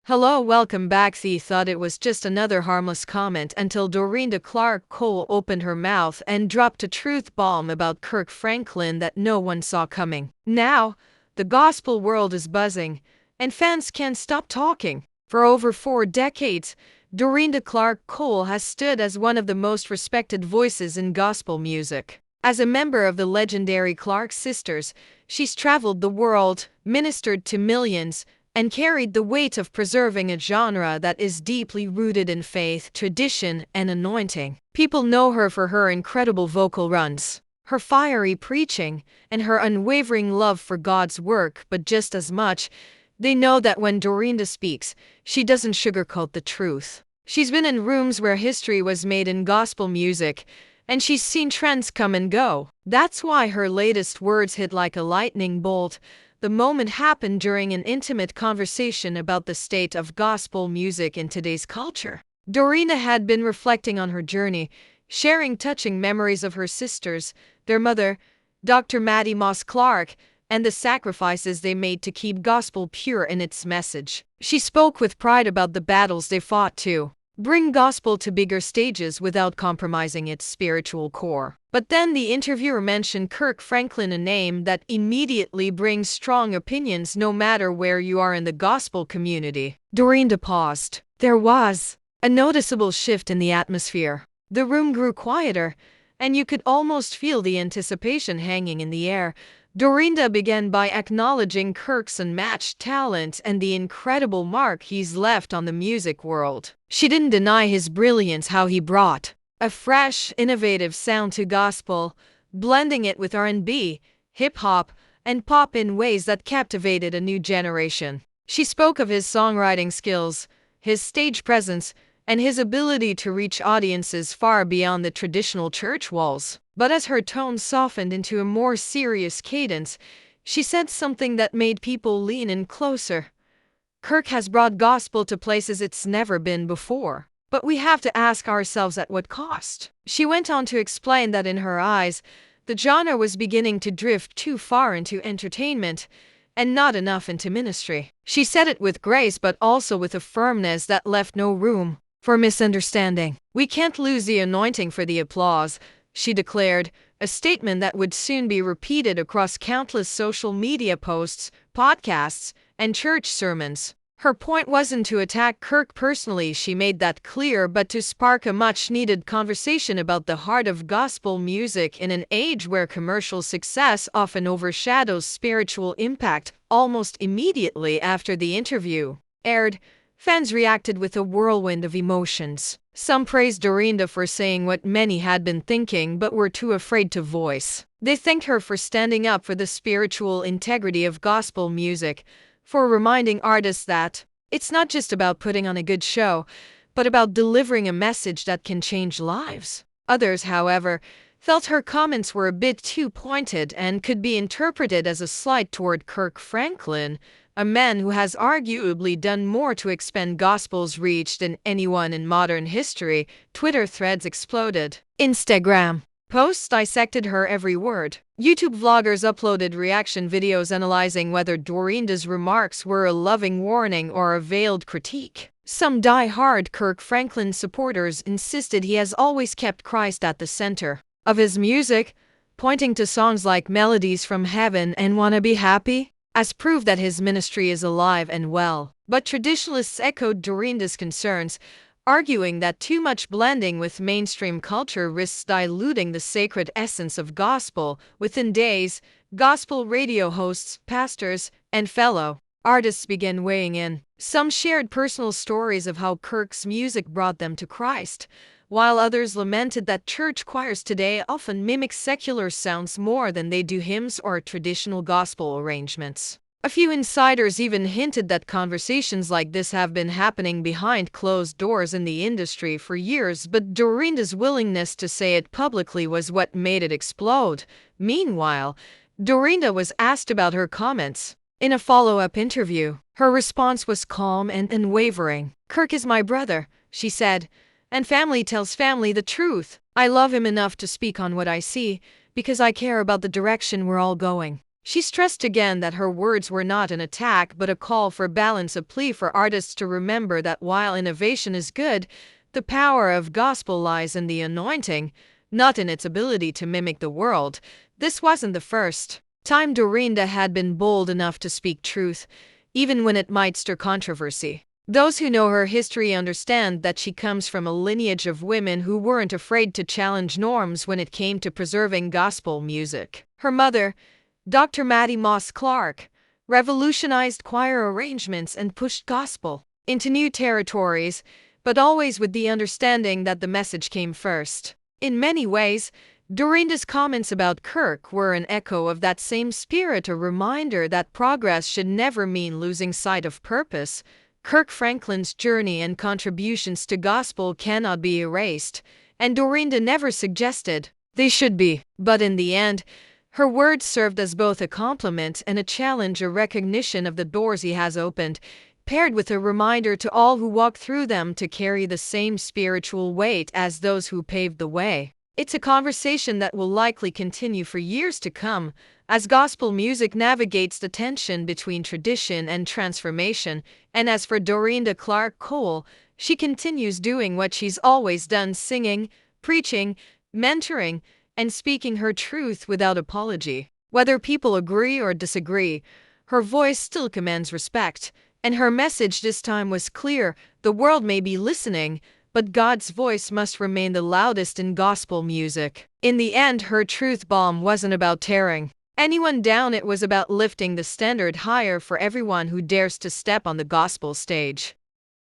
Hello, welcome back. Thee thought it was just another harmless comment until Dorinda Clark Cole opened her mouth and dropped a truth bomb about Kirk Franklin that no one saw coming. Now, the gospel world is buzzing, and fans can't stop talking. For over 4 decades, Dorinda Clark Cole has stood as one of the most respected voices in gospel music. As a member of the legendary Clark sisters, she's traveled the world, ministered to millions, and carried the weight of preserving a genre that is deeply rooted in faith, tradition, and anointing. People know her for her incredible vocal runs, her fiery preaching, and her unwavering love for God's work, but just as much, they know that when Dorinda speaks, she doesn't sugarcoat the truth. She's been in rooms where history was made in gospel music, and she's seen trends come and go. That's why her latest words hit like a lightning bolt. The moment happened during an intimate conversation about the state of gospel music in today's culture. Dorinda had been reflecting on her journey, sharing touching memories of her sisters, their mother, Dr. Maddie Moss Clark, and the sacrifices they made to keep gospel pure in its message. She spoke with pride about the battles they fought to bring gospel to bigger stages without compromising its spiritual core. But then the interviewer mentioned Kirk Franklin, a name that immediately brings strong opinions no matter where you are in the gospel community. Dorinda paused. There was a noticeable shift in the atmosphere. The room grew quieter, and you could almost feel the anticipation hanging in the air. Dorinda began by acknowledging Kirk's unmatched talent and the incredible mark he's left on the music world. She didn't deny his brilliance, how he brought a fresh, innovative sound to gospel, blending it with R&B, hip-hop, and pop in ways that captivated a new generation. She spoke of his songwriting skills, his stage presence, and his ability to reach audiences far beyond the traditional church walls. But as her tone softened into a more serious cadence, she said something that made people lean in closer. Kirk has brought gospel to places it's never been before. But we have to ask ourselves, at what cost? She went on to explain that in her eyes, the genre was beginning to drift too far into entertainment and not enough into ministry. She said it with grace, but also with a firmness that left no room for misunderstanding. We can't lose the anointing for the applause, she declared, a statement that would soon be repeated across countless social media posts, podcasts, and church sermons. Her point wasn't to attack Kirk personally, she made that clear, but to spark a much-needed conversation about the heart of gospel music in an age where commercial success often overshadows spiritual impact. Almost immediately after the interview aired, fans reacted with a whirlwind of emotions. Some praised Dorinda for saying what many had been thinking but were too afraid to voice. They thanked her for standing up for the spiritual integrity of gospel music, for reminding artists that it's not just about putting on a good show, but about delivering a message that can change lives. Others, however, felt her comments were a bit too pointed and could be interpreted as a slight toward Kirk Franklin, a man who has arguably done more to expand gospel's reach than anyone in modern history. Twitter threads exploded. Instagram posts dissected her every word. YouTube vloggers uploaded reaction videos analyzing whether Dorinda's remarks were a loving warning or a veiled critique. Some die-hard Kirk Franklin supporters insisted he has always kept Christ at the center of his music, pointing to songs like Melodies from Heaven and Wanna Be Happy as proof that his ministry is alive and well. But traditionalists echoed Dorinda's concerns, arguing that too much blending with mainstream culture risks diluting the sacred essence of gospel. Within days, gospel radio hosts, pastors, and fellow artists began weighing in. Some shared personal stories of how Kirk's music brought them to Christ, while others lamented that church choirs today often mimic secular sounds more than they do hymns or traditional gospel arrangements. A few insiders even hinted that conversations like this have been happening behind closed doors in the industry for years, but Dorinda's willingness to say it publicly was what made it explode. Meanwhile, Dorinda was asked about her comments. In a follow-up interview, her response was calm and unwavering. "Kirk is my brother," she said, "and family tells family the truth. I love him enough to speak on what I see, because I care about the direction we're all going." She stressed again that her words were not an attack but a call for balance, a plea for artists to remember that while innovation is good, the power of gospel lies in the anointing, not in its ability to mimic the world. This wasn't the first time Dorinda had been bold enough to speak truth, even when it might stir controversy. Those who know her history understand that she comes from a lineage of women who weren't afraid to challenge norms when it came to preserving gospel music. Her mother, Dr. Mattie Moss Clark, revolutionized choir arrangements and pushed gospel into new territories, but always with the understanding that the message came first. In many ways, Dorinda's comments about Kirk were an echo of that same spirit, a reminder that progress should never mean losing sight of purpose. Kirk Franklin's journey and contributions to gospel cannot be erased, and Dorinda never suggested they should be. But in the end, her words served as both a compliment and a challenge, a recognition of the doors he has opened, paired with a reminder to all who walk through them to carry the same spiritual weight as those who paved the way. It's a conversation that will likely continue for years to come, as gospel music navigates the tension between tradition and transformation. And as for Dorinda Clark Cole, she continues doing what she's always done, singing, preaching, mentoring, and speaking her truth without apology. Whether people agree or disagree, her voice still commands respect, and her message this time was clear. The world may be listening, but God's voice must remain the loudest in gospel music. In the end, her truth bomb wasn't about tearing anyone down, it was about lifting the standard higher for everyone who dares to step on the gospel stage.